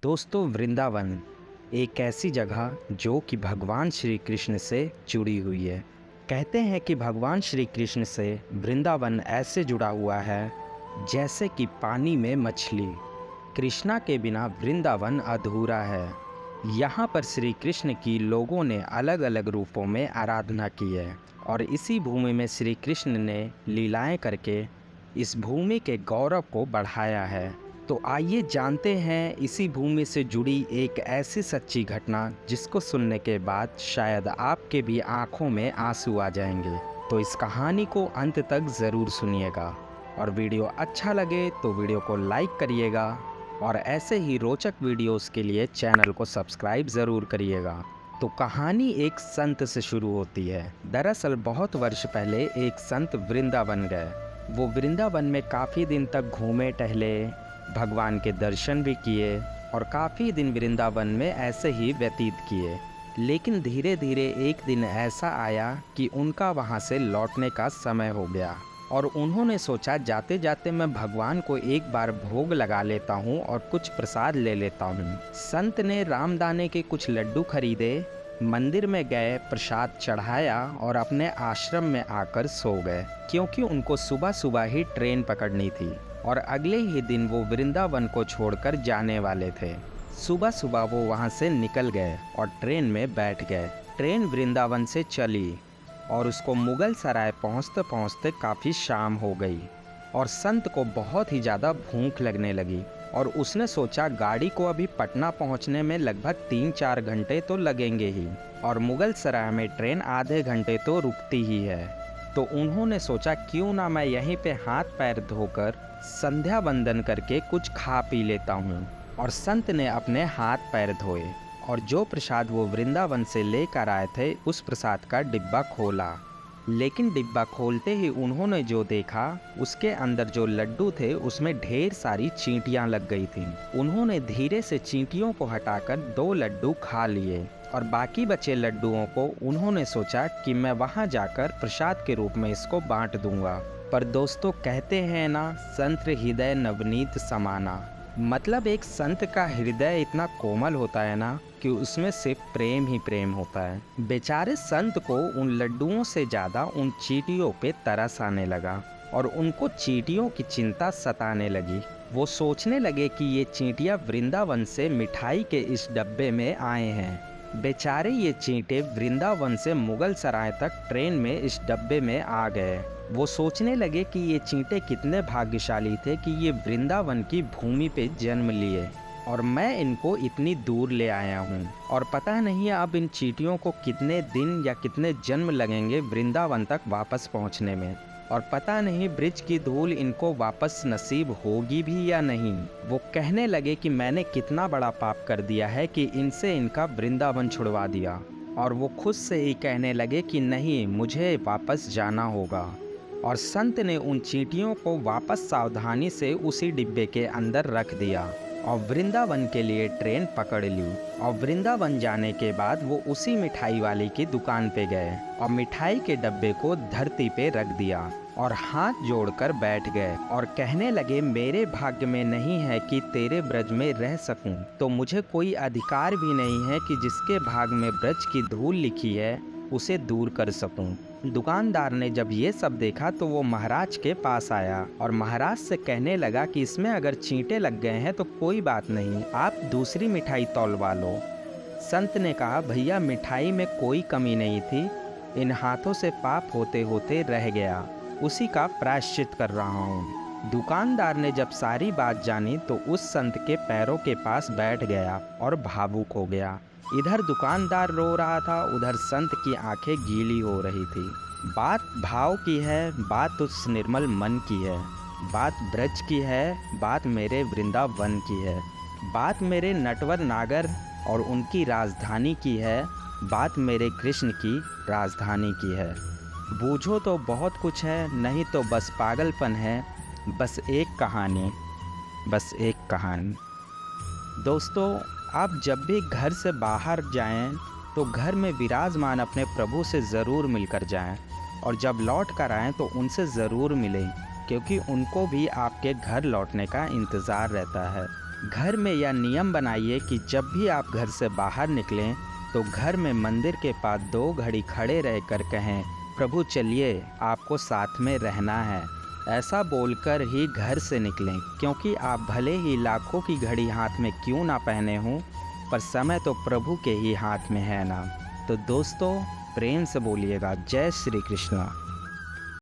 दोस्तों, वृंदावन एक ऐसी जगह जो कि भगवान श्री कृष्ण से जुड़ी हुई है। कहते हैं कि भगवान श्री कृष्ण से वृंदावन ऐसे जुड़ा हुआ है जैसे कि पानी में मछली। कृष्णा के बिना वृंदावन अधूरा है। यहाँ पर श्री कृष्ण की लोगों ने अलग अलग रूपों में आराधना की है और इसी भूमि में श्री कृष्ण ने लीलाएं करके इस भूमि के गौरव को बढ़ाया है। तो आइए जानते हैं इसी भूमि से जुड़ी एक ऐसी सच्ची घटना जिसको सुनने के बाद शायद आपके भी आंखों में आंसू आ जाएंगे। तो इस कहानी को अंत तक ज़रूर सुनिएगा और वीडियो अच्छा लगे तो वीडियो को लाइक करिएगा और ऐसे ही रोचक वीडियोस के लिए चैनल को सब्सक्राइब ज़रूर करिएगा। तो कहानी एक संत से शुरू होती है। दरअसल बहुत वर्ष पहले एक संत वृंदावन गए। वो वृंदावन में काफ़ी दिन तक घूमे टहले, भगवान के दर्शन भी किए और काफ़ी दिन वृंदावन में ऐसे ही व्यतीत किए। लेकिन धीरे धीरे एक दिन ऐसा आया कि उनका वहाँ से लौटने का समय हो गया और उन्होंने सोचा जाते जाते मैं भगवान को एक बार भोग लगा लेता हूँ और कुछ प्रसाद ले लेता हूँ। संत ने रामदाने के कुछ लड्डू खरीदे, मंदिर में गए, प्रसाद चढ़ाया और अपने आश्रम में आकर सो गए, क्योंकि उनको सुबह सुबह ही ट्रेन पकड़नी थी और अगले ही दिन वो वृंदावन को छोड़कर जाने वाले थे। सुबह सुबह वो वहाँ से निकल गए और ट्रेन में बैठ गए। ट्रेन वृंदावन से चली और उसको मुगल सराय पहुँचते पहुँचते काफ़ी शाम हो गई और संत को बहुत ही ज़्यादा भूख लगने लगी और उसने सोचा गाड़ी को अभी पटना पहुँचने में लगभग 3-4 घंटे तो लगेंगे ही और मुगल सराय में ट्रेन आधे घंटे तो रुकती ही है। तो उन्होंने सोचा क्यों ना मैं यहीं पे हाथ पैर धोकर संध्या वंदन करके कुछ खा पी लेता हूँ। और संत ने अपने हाथ पैर धोए और जो प्रसाद वो वृंदावन से लेकर आए थे उस प्रसाद का डिब्बा खोला। लेकिन डिब्बा खोलते ही उन्होंने जो देखा उसके अंदर जो लड्डू थे उसमें ढेर सारी चींटियाँ लग गई थीं। उन्होंने धीरे से चींटियों को हटाकर 2 लड्डू खा लिए और बाकी बचे लड्डुओं को उन्होंने सोचा कि मैं वहाँ जाकर प्रसाद के रूप में इसको बांट दूंगा। पर दोस्तों, कहते हैं ना, संत हृदय नवनीत समाना। मतलब एक संत का हृदय इतना कोमल होता है ना कि उसमें सिर्फ प्रेम ही प्रेम होता है। बेचारे संत को उन लड्डुओं से ज़्यादा उन चींटियों पे तरस आने लगा और उनको चींटियों की चिंता सताने लगी। वो सोचने लगे कि ये चींटियाँ वृंदावन से मिठाई के इस डब्बे में आए हैं। बेचारे ये चींटे वृंदावन से मुगल सराय तक ट्रेन में इस डब्बे में आ गए। वो सोचने लगे कि ये चींटे कितने भाग्यशाली थे कि ये वृंदावन की भूमि पे जन्म लिए और मैं इनको इतनी दूर ले आया हूँ और पता नहीं अब इन चींटियों को कितने दिन या कितने जन्म लगेंगे वृंदावन तक वापस पहुँचने में और पता नहीं ब्रिज की धूल इनको वापस नसीब होगी भी या नहीं। वो कहने लगे कि मैंने कितना बड़ा पाप कर दिया है कि इनसे इनका वृंदावन छुड़वा दिया और वो खुद से ही कहने लगे कि नहीं, मुझे वापस जाना होगा। और संत ने उन चींटियों को वापस सावधानी से उसी डिब्बे के अंदर रख दिया और वृंदावन के लिए ट्रेन पकड़ ली। और वृंदावन जाने के बाद वो उसी मिठाई वाले की दुकान पे गए और मिठाई के डब्बे को धरती पे रख दिया और हाथ जोड़कर बैठ गए और कहने लगे मेरे भाग्य में नहीं है कि तेरे ब्रज में रह सकूं, तो मुझे कोई अधिकार भी नहीं है कि जिसके भाग में ब्रज की धूल लिखी है उसे दूर कर सकूं। दुकानदार ने जब ये सब देखा तो वो महाराज के पास आया और महाराज से कहने लगा कि इसमें अगर चींटे लग गए हैं तो कोई बात नहीं, आप दूसरी मिठाई तौलवा लो। संत ने कहा भैया, मिठाई में कोई कमी नहीं थी, इन हाथों से पाप होते होते रह गया, उसी का प्रायश्चित कर रहा हूँ। दुकानदार ने जब सारी बात जानी तो उस संत के पैरों के पास बैठ गया और भावुक हो गया। इधर दुकानदार रो रहा था, उधर संत की आंखें गीली हो रही थी। बात भाव की है, बात उस निर्मल मन की है, बात ब्रज की है, बात मेरे वृंदावन की है, बात मेरे नटवर नागर और उनकी राजधानी की है, बात मेरे कृष्ण की राजधानी की है। बूझो तो बहुत कुछ है, नहीं तो बस पागलपन है, बस एक कहानी, बस एक कहानी। दोस्तों, आप जब भी घर से बाहर जाएं तो घर में विराजमान अपने प्रभु से ज़रूर मिलकर जाएं और जब लौट कर आएँ तो उनसे ज़रूर मिलें, क्योंकि उनको भी आपके घर लौटने का इंतज़ार रहता है। घर में यह नियम बनाइए कि जब भी आप घर से बाहर निकलें तो घर में मंदिर के पास 2 घड़ी खड़े रहकर कहें, प्रभु चलिए आपको साथ में रहना है। ऐसा बोलकर ही घर से निकलें, क्योंकि आप भले ही लाखों की घड़ी हाथ में क्यों ना पहने हों, पर समय तो प्रभु के ही हाथ में है ना। तो दोस्तों, प्रेम से बोलिएगा जय श्री कृष्ण।